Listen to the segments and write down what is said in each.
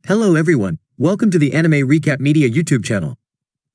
Hello everyone, welcome to the Anime Recap Media YouTube channel.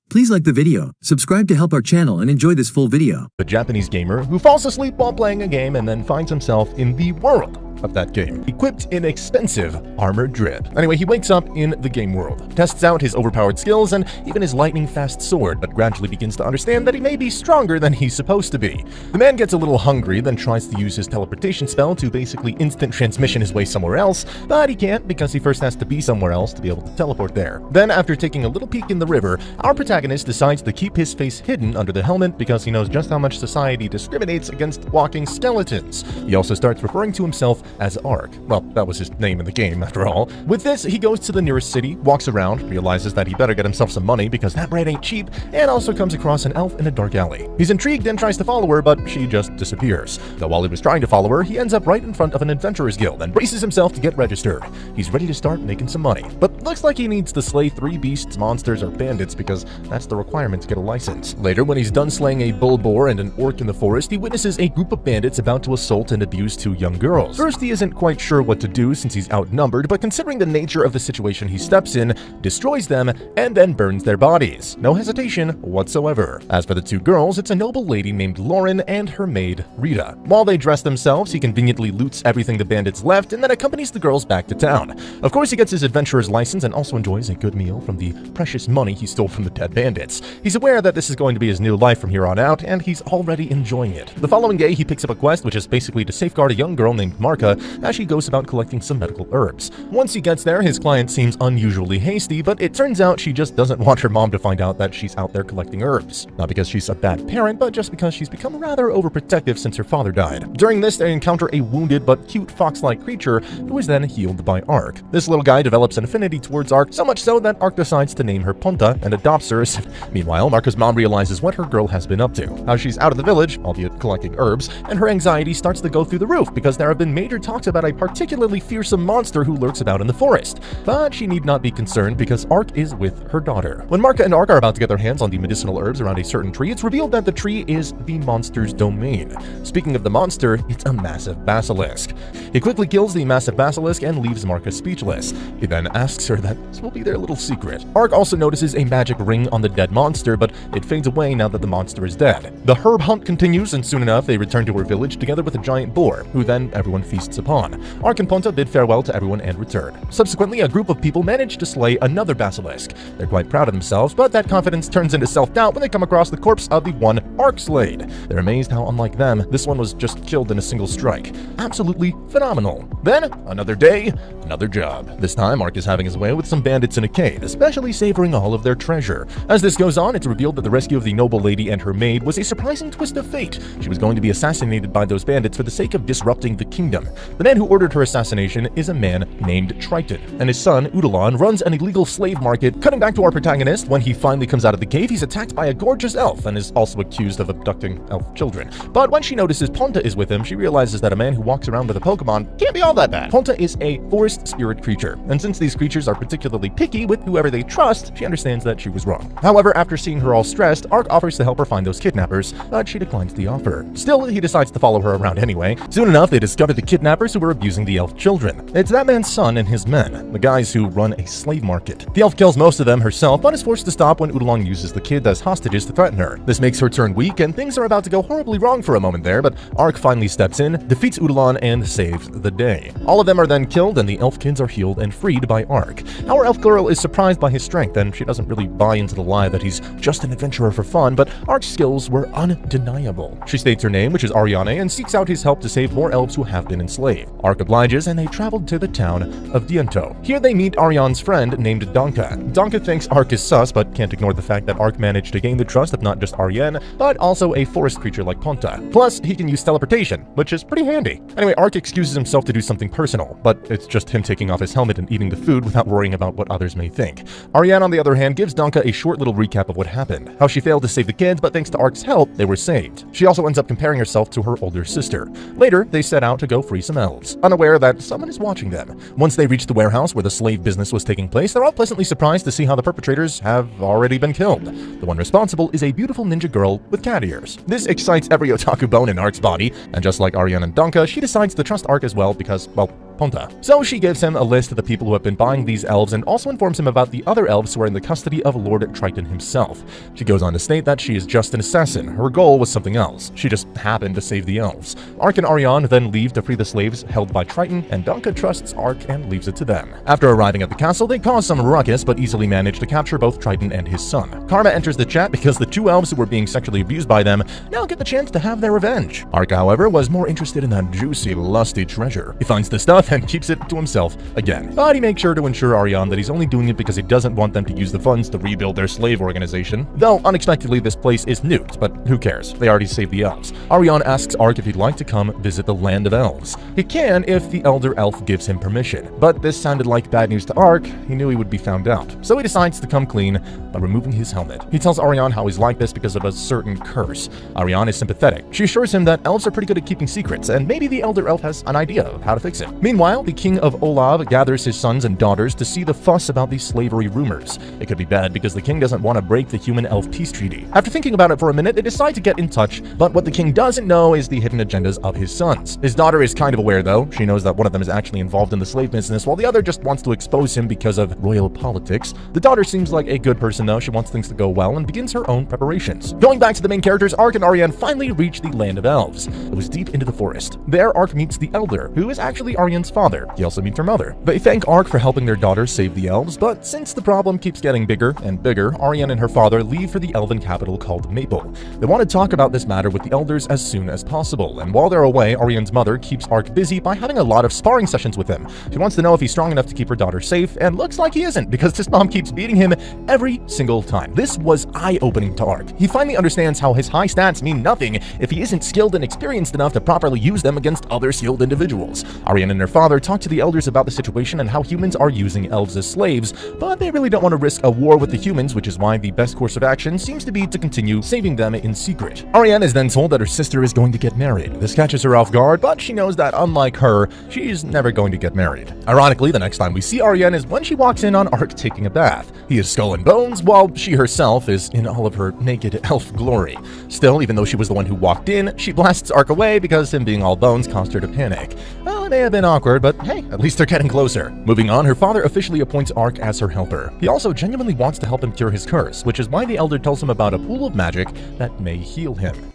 Please like the video, subscribe to help our channel and enjoy this full video. A Japanese gamer who falls asleep while playing a game and then finds himself in the world of that game, equipped in expensive armored drip. Anyway, he wakes up in the game world, tests out his overpowered skills and even his lightning-fast sword, but gradually begins to understand that he may be stronger than he's supposed to be. The man gets a little hungry, then tries to use his teleportation spell to basically instant transmission his way somewhere else, but he can't because he first has to be somewhere else to be able to teleport there. Then, after taking a little peek in the river, our protagonist decides to keep his face hidden under the helmet because he knows just how much society discriminates against walking skeletons. He also starts referring to himself as Ark. Well, that was his name in the game, after all. With this, he goes to the nearest city, walks around, realizes that he better get himself some money because that bread ain't cheap, and also comes across an elf in a dark alley. He's intrigued and tries to follow her, but she just disappears. Though while he was trying to follow her, he ends up right in front of an adventurers guild and braces himself to get registered. He's ready to start making some money, but looks like he needs to slay 3 beasts, monsters, or bandits because that's the requirement to get a license. Later, when he's done slaying a bull boar and an orc in the forest, he witnesses a group of bandits about to assault and abuse 2 young girls. First, he isn't quite sure what to do since he's outnumbered, but considering the nature of the situation he steps in, destroys them, and then burns their bodies. No hesitation whatsoever. As for the 2 girls, it's a noble lady named Lauren and her maid, Rita. While they dress themselves, he conveniently loots everything the bandits left and then accompanies the girls back to town. Of course, he gets his adventurer's license and also enjoys a good meal from the precious money he stole from the dead bandits. He's aware that this is going to be his new life from here on out, and he's already enjoying it. The following day, he picks up a quest which is basically to safeguard a young girl named Marka as she goes about collecting some medical herbs. Once he gets there, his client seems unusually hasty, but it turns out she just doesn't want her mom to find out that she's out there collecting herbs. Not because she's a bad parent, but just because she's become rather overprotective since her father died. During this, they encounter a wounded but cute fox-like creature who is then healed by Ark. This little guy develops an affinity towards Ark, so much so that Ark decides to name her Ponta and adopts her. Meanwhile, Marka's mom realizes what her girl has been up to, how she's out of the village, albeit collecting herbs, and her anxiety starts to go through the roof because there have been major talks about a particularly fearsome monster who lurks about in the forest. But she need not be concerned because Ark is with her daughter. When Marka and Ark are about to get their hands on the medicinal herbs around a certain tree, it's revealed that the tree is the monster's domain. Speaking of the monster, it's a massive basilisk. He quickly kills the massive basilisk and leaves Marka speechless. He then asks her that this will be their little secret. Ark also notices a magic ring on the dead monster, but it fades away now that the monster is dead. The herb hunt continues, and soon enough they return to her village together with a giant boar, who then everyone feasts upon. Ark and Ponta bid farewell to everyone and return. Subsequently, a group of people manage to slay another basilisk. They're quite proud of themselves, but that confidence turns into self-doubt when they come across the corpse of the one Ark slayed. They're amazed how, unlike them, this one was just killed in a single strike. Absolutely phenomenal. Then, another day, another job. This time, Ark is having his way with some bandits in a cave, especially savoring all of their treasure. As this goes on, it's revealed that the rescue of the noble lady and her maid was a surprising twist of fate. She was going to be assassinated by those bandits for the sake of disrupting the kingdom. The man who ordered her assassination is a man named Triton, and his son, Udalon, runs an illegal slave market. Cutting back to our protagonist, when he finally comes out of the cave, he's attacked by a gorgeous elf and is also accused of abducting elf children. But when she notices Ponta is with him, she realizes that a man who walks around with a Pokemon can't be all that bad. Ponta is a forest spirit creature, and since these creatures are particularly picky with whoever they trust, she understands that she was wrong. However, after seeing her all stressed, Ark offers to help her find those kidnappers, but she declines the offer. Still, he decides to follow her around anyway. Soon enough, they discover the kidnappers who were abusing the elf children. It's that man's son and his men, the guys who run a slave market. The elf kills most of them herself, but is forced to stop when Udalon uses the kids as hostages to threaten her. This makes her turn weak, and things are about to go horribly wrong for a moment there, but Ark finally steps in, defeats Udalon, and saves the day. All of them are then killed, and the elf kids are healed and freed by Ark. Our elf girl is surprised by his strength, and she doesn't really buy into the lie that he's just an adventurer for fun, but Ark's skills were undeniable. She states her name, which is Ariane, and seeks out his help to save more elves who have been enslaved. Ark obliges, and they traveled to the town of Diento. Here they meet Ariane's friend named Donka. Donka thinks Ark is sus, but can't ignore the fact that Ark managed to gain the trust of not just Ariane, but also a forest creature like Ponta. Plus, he can use teleportation, which is pretty handy. Anyway, Ark excuses himself to do something personal, but it's just him taking off his helmet and eating the food without worrying about what others may think. Ariane, on the other hand, gives Donka a short little recap of what happened, how she failed to save the kids, but thanks to Ark's help, they were saved. She also ends up comparing herself to her older sister. Later, they set out to go free some elves, unaware that someone is watching them. Once they reach the warehouse where the slave business was taking place, they're all pleasantly surprised to see how the perpetrators have already been killed. The one responsible is a beautiful ninja girl with cat ears. This excites every otaku bone in Ark's body, and just like Ariane and Donka, she decides to trust Ark as well because, well, Ponta. So she gives him a list of the people who have been buying these elves and also informs him about the other elves who are in the custody of Lord Triton himself. She goes on to state that she is just an assassin. Her goal was something else. She just happened to save the elves. Ark and Ariane then leave to free the slaves held by Triton, and Danka trusts Ark and leaves it to them. After arriving at the castle, they cause some ruckus but easily manage to capture both Triton and his son. Karma enters the chat because the two elves who were being sexually abused by them now get the chance to have their revenge. Ark, however, was more interested in that juicy, lusty treasure. He finds the stuff and keeps it to himself again. But he makes sure to ensure Ariane that he's only doing it because he doesn't want them to use the funds to rebuild their slave organization. Though, unexpectedly, this place is nuked, but who cares? They already saved the elves. Ariane asks Ark if he'd like to come visit the land of elves. He can if the elder elf gives him permission. But this sounded like bad news to Ark. He knew he would be found out. So he decides to come clean by removing his helmet. He tells Ariane how he's like this because of a certain curse. Ariane is sympathetic. She assures him that elves are pretty good at keeping secrets, and maybe the elder elf has an idea of how to fix it. Meanwhile, the king of Olav gathers his sons and daughters to see the fuss about these slavery rumors. It could be bad because the king doesn't want to break the human-elf peace treaty. After thinking about it for a minute, they decide to get in touch, but what the king doesn't know is the hidden agendas of his sons. His daughter is kind of aware though. She knows that one of them is actually involved in the slave business, while the other just wants to expose him because of royal politics. The daughter seems like a good person though. She wants things to go well and begins her own preparations. Going back to the main characters, Ark and Ariane finally reach the land of elves. It was deep into the forest. There, Ark meets the elder, who is actually Ariane's father. He also meets her mother. They thank Ark for helping their daughter save the elves, but since the problem keeps getting bigger and bigger, Ariane and her father leave for the elven capital called Maple. They want to talk about this matter with the elders as soon as possible, and while they're away, Ariane's mother keeps Ark busy by having a lot of sparring sessions with him. She wants to know if he's strong enough to keep her daughter safe, and looks like he isn't, because his mom keeps beating him every single time. This was eye-opening to Ark. He finally understands how his high stats mean nothing if he isn't skilled and experienced enough to properly use them against other skilled individuals. Ariane and her father talk to the elders about the situation and how humans are using elves as slaves, but they really don't want to risk a war with the humans, which is why the best course of action seems to be to continue saving them in secret. Ariane is then told that her sister is going to get married. This catches her off guard, but she knows that unlike her, she's never going to get married. Ironically, the next time we see Ariane is when she walks in on Ark taking a bath. He is skull and bones, while she herself is in all of her naked elf glory. Still, even though she was the one who walked in, she blasts Ark away because him being all bones caused her to panic. Well, it may have been awkward, but hey, at least they're getting closer. Moving on, her father officially appoints Ark as her helper. He also genuinely wants to help him cure his curse, which is why the elder tells him about a pool of magic that may heal him.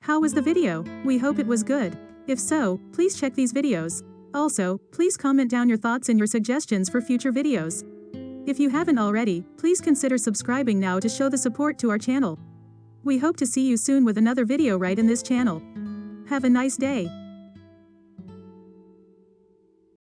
How was the video? We hope it was good. If so, please check these videos. Also, please comment down your thoughts and your suggestions for future videos. If you haven't already, please consider subscribing now to show the support to our channel. We hope to see you soon with another video right in this channel. Have a nice day.